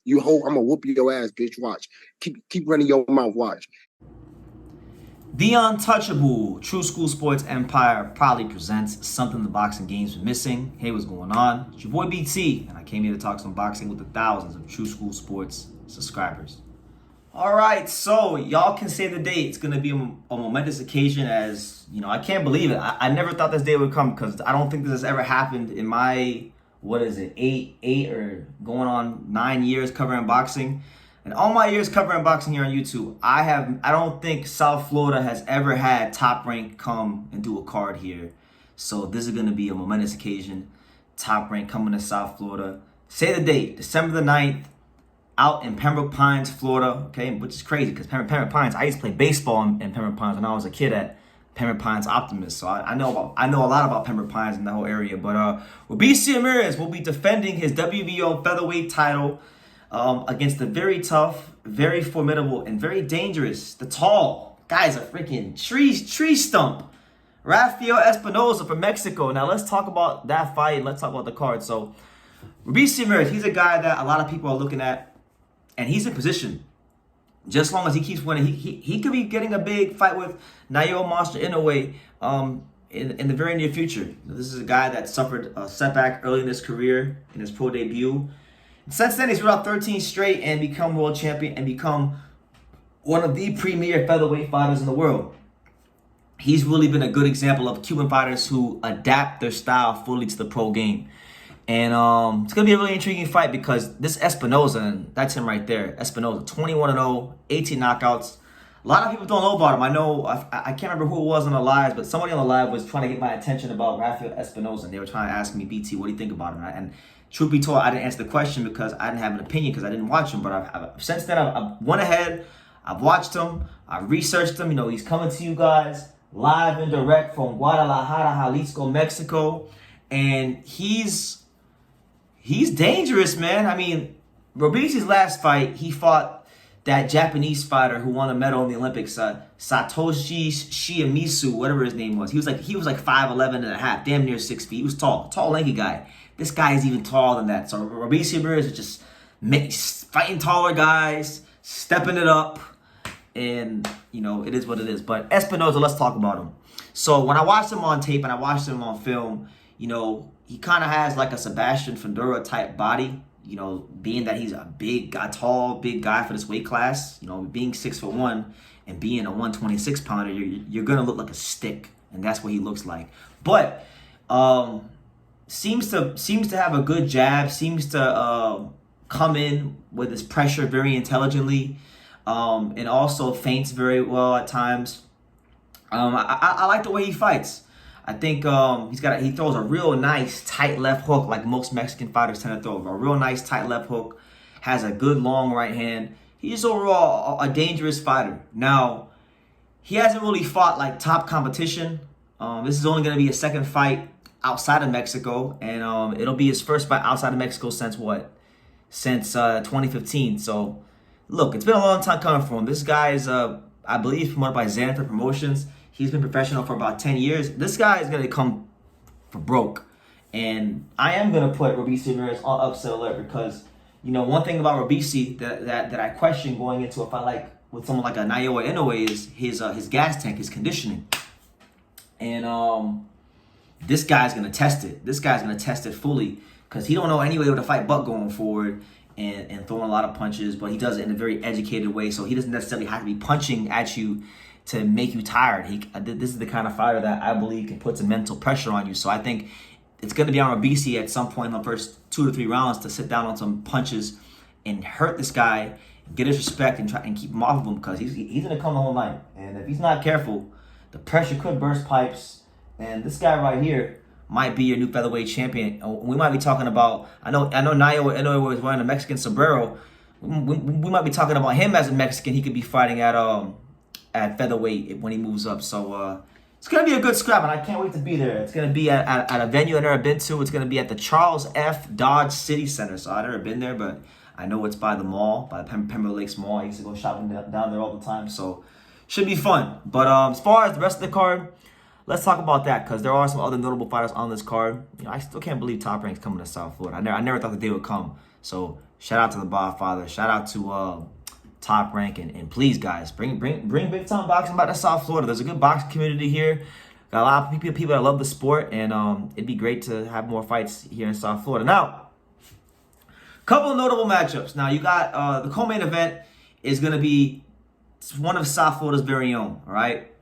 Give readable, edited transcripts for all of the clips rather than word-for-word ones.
You hoe, I'm gonna whoop your ass, bitch. Watch. Keep running your mouth. Watch. The Untouchable True School Sports Empire proudly presents something the boxing games were missing. Hey, what's going on? It's your boy BT, and I came here to talk some boxing with the thousands of True School Sports subscribers. All right, so y'all can save the date. It's gonna be a momentous occasion, as you know. I can't believe it. I never thought this day would come because I don't think this has ever happened in my eight or going on 9 years covering boxing. And all my years covering boxing here on YouTube, I don't think South Florida has ever had Top Rank come and do a card here. So this is going to be a momentous occasion. Top Rank coming to South Florida. Say the date, December the 9th, out in Pembroke Pines, Florida. Okay, which is crazy because Pembroke Pines, I used to play baseball in Pembroke Pines when I was a kid at Pembroke Pines Optimist. So I know a lot about Pembroke Pines and the whole area. But Robeisy Ramirez will be defending his WBO featherweight title against the very tough, very formidable, and very dangerous, the tall guy's a freaking tree stump, Rafael Espinoza from Mexico. Now let's talk about that fight. Let's talk about the card. So Robeisy Ramirez, he's a guy that a lot of people are looking at, and he's in position. Just as long as he keeps winning, he could be getting a big fight with Naoya Inoue in the very near future. This is a guy that suffered a setback early in his career, in his pro debut. Since then, he's ruled out 13 straight and become world champion and become one of the premier featherweight fighters in the world. He's really been a good example of Cuban fighters who adapt their style fully to the pro game. And it's going to be a really intriguing fight because this Espinoza, and that's him right there, Espinoza, 21-0, 18 knockouts. A lot of people don't know about him. I know, I can't remember who it was on the live, but somebody on the live was trying to get my attention about Rafael Espinoza. And they were trying to ask me, BT, what do you think about him? And truth be told, I didn't answer the question because I didn't have an opinion because I didn't watch him. But since then, I went ahead, I've watched him, I researched him. You know, he's coming to you guys live and direct from Guadalajara, Jalisco, Mexico. And he's dangerous, man. I mean, Robeisy's last fight, he fought that Japanese fighter who won a medal in the Olympics, Satoshi Shimizu, whatever his name was. He was like 5'11" and a half, damn near 6 feet. He was tall, lanky guy. This guy is even taller than that. So Robeisy Ramirez is just fighting taller guys, stepping it up, and you know it is what it is. But Espinoza, let's talk about him. So when I watched him on tape and I watched him on film, you know, he kind of has like a Sebastian Fundora type body. You know, being that he's a big guy, tall, big guy for this weight class. You know, being 6'1" and being a 126 pounder, you're gonna look like a stick, and that's what he looks like. But seems to have a good jab. Seems to come in with his pressure very intelligently, and also feints very well at times. I like the way he fights. I think he throws a real nice tight left hook like most Mexican fighters tend to throw. A real nice tight left hook, has a good long right hand. He's overall a dangerous fighter. Now, he hasn't really fought like top competition. This is only going to be his second fight outside of Mexico, and it'll be his first fight outside of Mexico since 2015. So, look, it's been a long time coming for him. This guy is, I believe, promoted by Xander Promotions. He's been professional for about 10 years. This guy is going to come for broke. And I am going to put Robeisy Ramirez on upset alert because, you know, one thing about Robeisy that I question going into a fight like with someone like a Naoya Inoue is his gas tank, his conditioning. And this guy's going to test it. This guy's going to test it fully because he don't know any way to fight but going forward and throwing a lot of punches. But he does it in a very educated way. So he doesn't necessarily have to be punching at you to make you tired. This is the kind of fighter that I believe can put some mental pressure on you. So I think it's going to be on Robeisy at some point in the first 2 to 3 rounds to sit down on some punches and hurt this guy, get his respect, and try and keep him off of him because he's going to come the whole night. And if he's not careful, the pressure could burst pipes. And this guy right here might be your new featherweight champion. We might be talking about, I know Naoya Inoue was wearing a Mexican sombrero. We might be talking about him as a Mexican. He could be fighting at featherweight when he moves up. So it's going to be a good scrap, and I can't wait to be there. It's going to be at a venue I've never been to. It's going to be at the Charles F. Dodge City Center. So I've never been there, but I know it's by the mall, by the Pembroke Lakes Mall. I used to go shopping down there all the time. So should be fun. But as far as the rest of the card, let's talk about that because there are some other notable fighters on this card. You know, I still can't believe Top Rank's coming to South Florida. I never thought the day would come. So shout out to the Godfather. Shout out to Top Rank, and please, guys, bring big time boxing back to South Florida. There's a good boxing community here. Got a lot of people that love the sport, and it'd be great to have more fights here in South Florida. Now, couple of notable matchups. Now, you got the co-main event is going to be one of South Florida's very own, all right?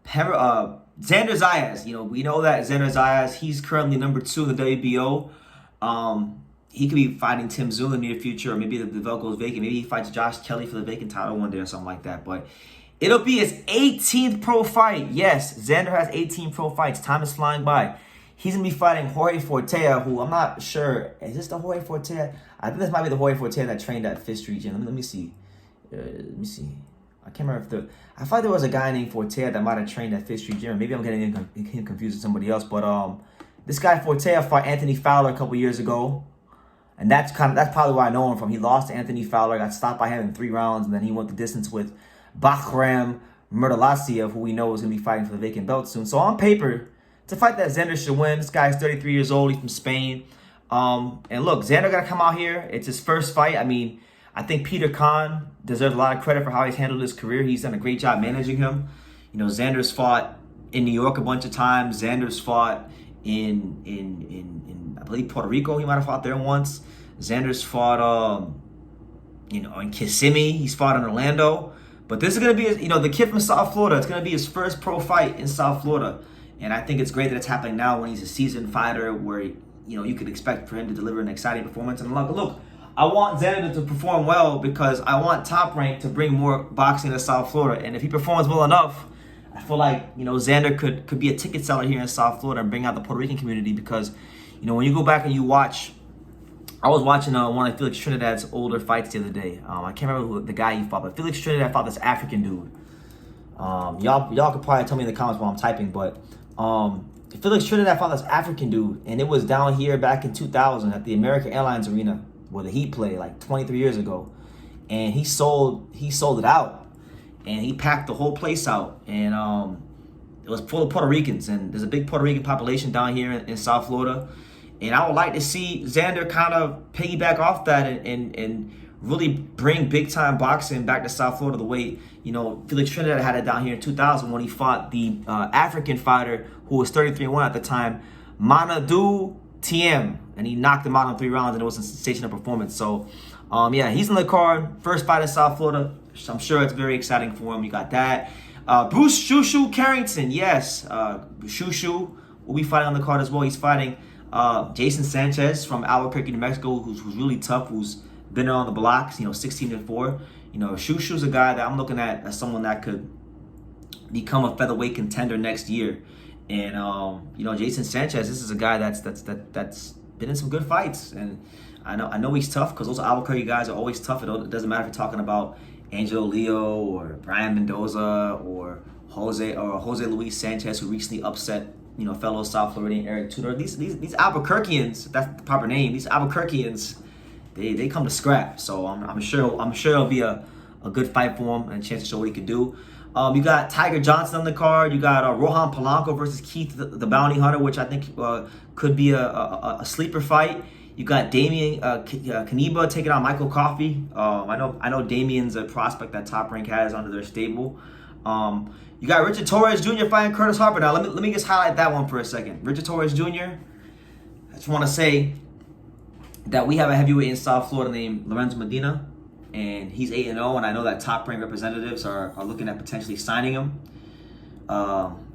Xander Zayas. We know that Xander Zayas, he's currently number 2 in the WBO. He could be fighting Tim Tszyu in the near future, or maybe the belt goes vacant. Maybe he fights Josh Kelly for the vacant title one day or something like that. But it'll be his 18th pro fight. Yes, Xander has 18 pro fights. Time is flying by. He's going to be fighting Jorge Fortea, who I'm not sure. Is this the Jorge Fortea? I think this might be the Jorge Fortea that trained at Fifth Street Gym. Let me see. I can't remember I thought there was a guy named Fortea that might have trained at Fifth Street Gym. Maybe I'm getting him confused with somebody else. But this guy Fortea fought Anthony Fowler a couple years ago. And that's probably where I know him from. He lost to Anthony Fowler, got stopped by him in 3 rounds, and then he went the distance with Bahram Murtalasiev, who we know is going to be fighting for the vacant belt soon. So on paper, it's a fight that Xander should win. This guy's 33 years old. He's from Spain. And look, Xander got to come out here. It's his first fight. I mean, I think Peter Khan deserves a lot of credit for how he's handled his career. He's done a great job managing him. Xander's fought in New York a bunch of times. Xander's fought in I believe Puerto Rico. He might have fought there once. Xander's fought in Kissimmee. He's fought in Orlando. But this is going to be, the kid from South Florida. It's going to be his first pro fight in South Florida. And I think it's great that it's happening now when he's a seasoned fighter where, you could expect for him to deliver an exciting performance. And look, I want Xander to perform well because I want Top Rank to bring more boxing to South Florida. And if he performs well enough, I feel like, Xander could be a ticket seller here in South Florida and bring out the Puerto Rican community because, when you go back and you watch, I was watching one of Felix Trinidad's older fights the other day. I can't remember who the guy he fought, but Felix Trinidad fought this African dude. Y'all could probably tell me in the comments while I'm typing, but Felix Trinidad fought this African dude, and it was down here back in 2000 at the American Airlines Arena where the Heat played, like 23 years ago. And he sold it out, and he packed the whole place out, and it was full of Puerto Ricans, and there's a big Puerto Rican population down here in South Florida. And I would like to see Xander kind of piggyback off that and really bring big-time boxing back to South Florida the way, Felix Trinidad had it down here in 2000 when he fought the African fighter who was 33-1 at the time, Manadou Tiem. And he knocked him out in 3 rounds, and it was a sensational performance. So, he's in the card. First fight in South Florida. I'm sure it's very exciting for him. You got that. Bruce Shushu Carrington. Yes, Shushu will be fighting on the card as well. He's fighting Jason Sanchez from Albuquerque, New Mexico, who's really tough, who's been on the blocks, 16-4. Shushu's a guy that I'm looking at as someone that could become a featherweight contender next year. And Jason Sanchez, this is a guy that's been in some good fights, and I know he's tough because those Albuquerque guys are always tough. It doesn't matter if you're talking about Angelo Leo or Brian Mendoza or Jose Luis Sanchez, who recently upset fellow South Floridian Eric Tudor. These Albuquerqueans, that's the proper name. These Albuquerqueans, they come to scrap. So I'm sure it'll be a good fight for him and a chance to show what he could do. You got Tiger Johnson on the card. You got Rohan Polanco versus Keith the Bounty Hunter, which I think could be a sleeper fight. You got Damian Kaniba taking on Michael Coffey. I know Damian's a prospect that Top Rank has under their stable. You got Richard Torrez Jr. fighting Curtis Harper. Now let me just highlight that one for a second. Richard Torrez Jr. I just want to say that we have a heavyweight in South Florida named Lorenzo Medina, and he's 8-0, and I know that Top Rank representatives are looking at potentially signing him. And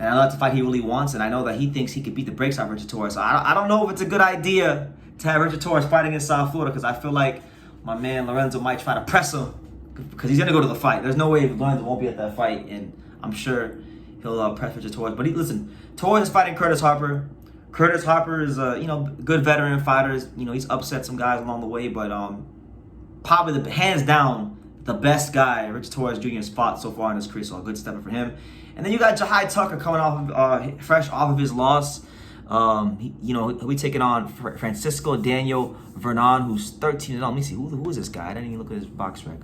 I know that's a fight he really wants, and I know that he thinks he could beat the brakes off Richard Torrez. So I don't know if it's a good idea to have Richard Torrez fighting in South Florida because I feel like my man Lorenzo might try to press him because he's going to go to the fight. There's no way Lorenzo won't be at that fight, and I'm sure he'll press Richard Torrez. But listen, Torrez is fighting Curtis Harper. Curtis Harper is a good veteran fighter. He's upset some guys along the way, but probably hands down the best guy Richard Torrez Jr. has fought so far in his career. So a good step for him. And then you got Jahi Tucker coming off fresh off of his loss. He'll be taking on Francisco Daniel Veron, who's 13-0. Let me see, who is this guy? I didn't even look at his box rec.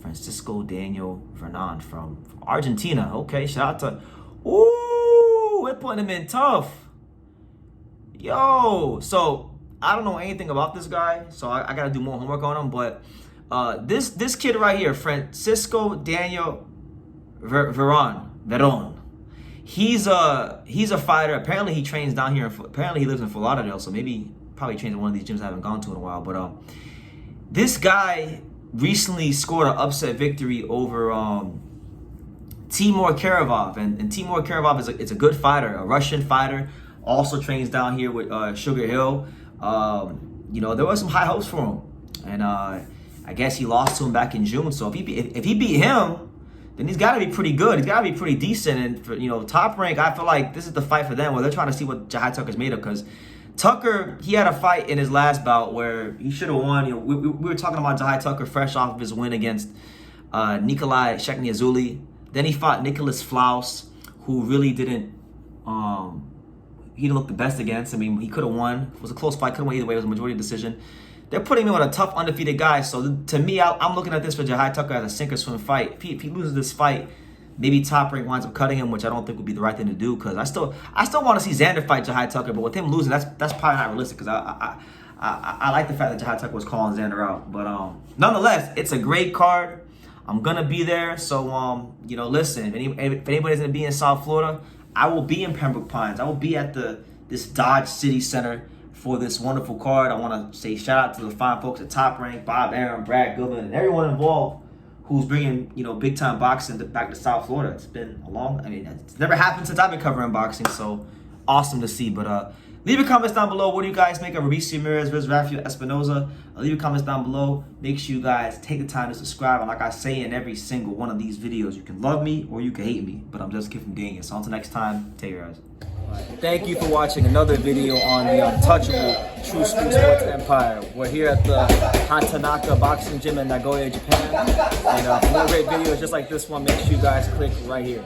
Francisco Daniel Veron from Argentina. Okay, shout out to... Ooh, we're putting him in tough. Yo, so I don't know anything about this guy, so I got to do more homework on him. But this kid right here, Francisco Daniel Veron. He's a fighter. Apparently he trains down here. Apparently he lives in Fort Lauderdale, so maybe probably trains in one of these gyms I haven't gone to in a while. But this guy recently scored an upset victory over Timur Karavov, and Timur Karavov is a good fighter, a Russian fighter. Also trains down here with Sugar Hill. You know, there was some high hopes for him, and I guess he lost to him back in June. So if he beat him, then he's got to be pretty good. He's got to be pretty decent. And for, you know, Top Rank, I feel like this is the fight for them, where they're trying to see what Jahi Tucker's made of. Because Tucker, he had a fight in his last bout where he should have won. You know, we were talking about Jahi Tucker fresh off of his win against Nikolai Shekniazuli. Then he fought Nicholas Flaus, who really didn't he didn't look the best against. I mean, he could have won. It was a close fight. Could have won either way. It was a majority decision. They're putting him on a tough, undefeated guy. So to me, I'm looking at this for Jahi Tucker as a sink or swim fight. If he loses this fight, maybe Top Rank winds up cutting him, which I don't think would be the right thing to do. Because I still want to see Xander fight Jahi Tucker, but with him losing, that's probably not realistic. Because I like the fact that Jahi Tucker was calling Xander out. But nonetheless, it's a great card. I'm gonna be there. So you know, listen, if anybody's gonna be in South Florida, I will be in Pembroke Pines. I will be at this Dodge City Center for this wonderful card. I want to say shout out to the fine folks at Top Rank, Bob Aaron, Brad Goodman, and everyone involved who's bringing, you know, big time boxing back to South Florida. It's been it's never happened since I've been covering boxing, so awesome to see. But leave your comments down below. What do you guys think of Robeisy Ramirez versus Rafael Espinoza? Leave your comments down below. Make sure you guys take the time to subscribe. And like I say in every single one of these videos, you can love me or you can hate me, but I'm just a kid from Daniel. So until next time, take care, guys. Thank you for watching another video on the untouchable True School Sports Empire. We're here at the Hatanaka Boxing Gym in Nagoya, Japan. And for more great videos just like this one, make sure you guys click right here.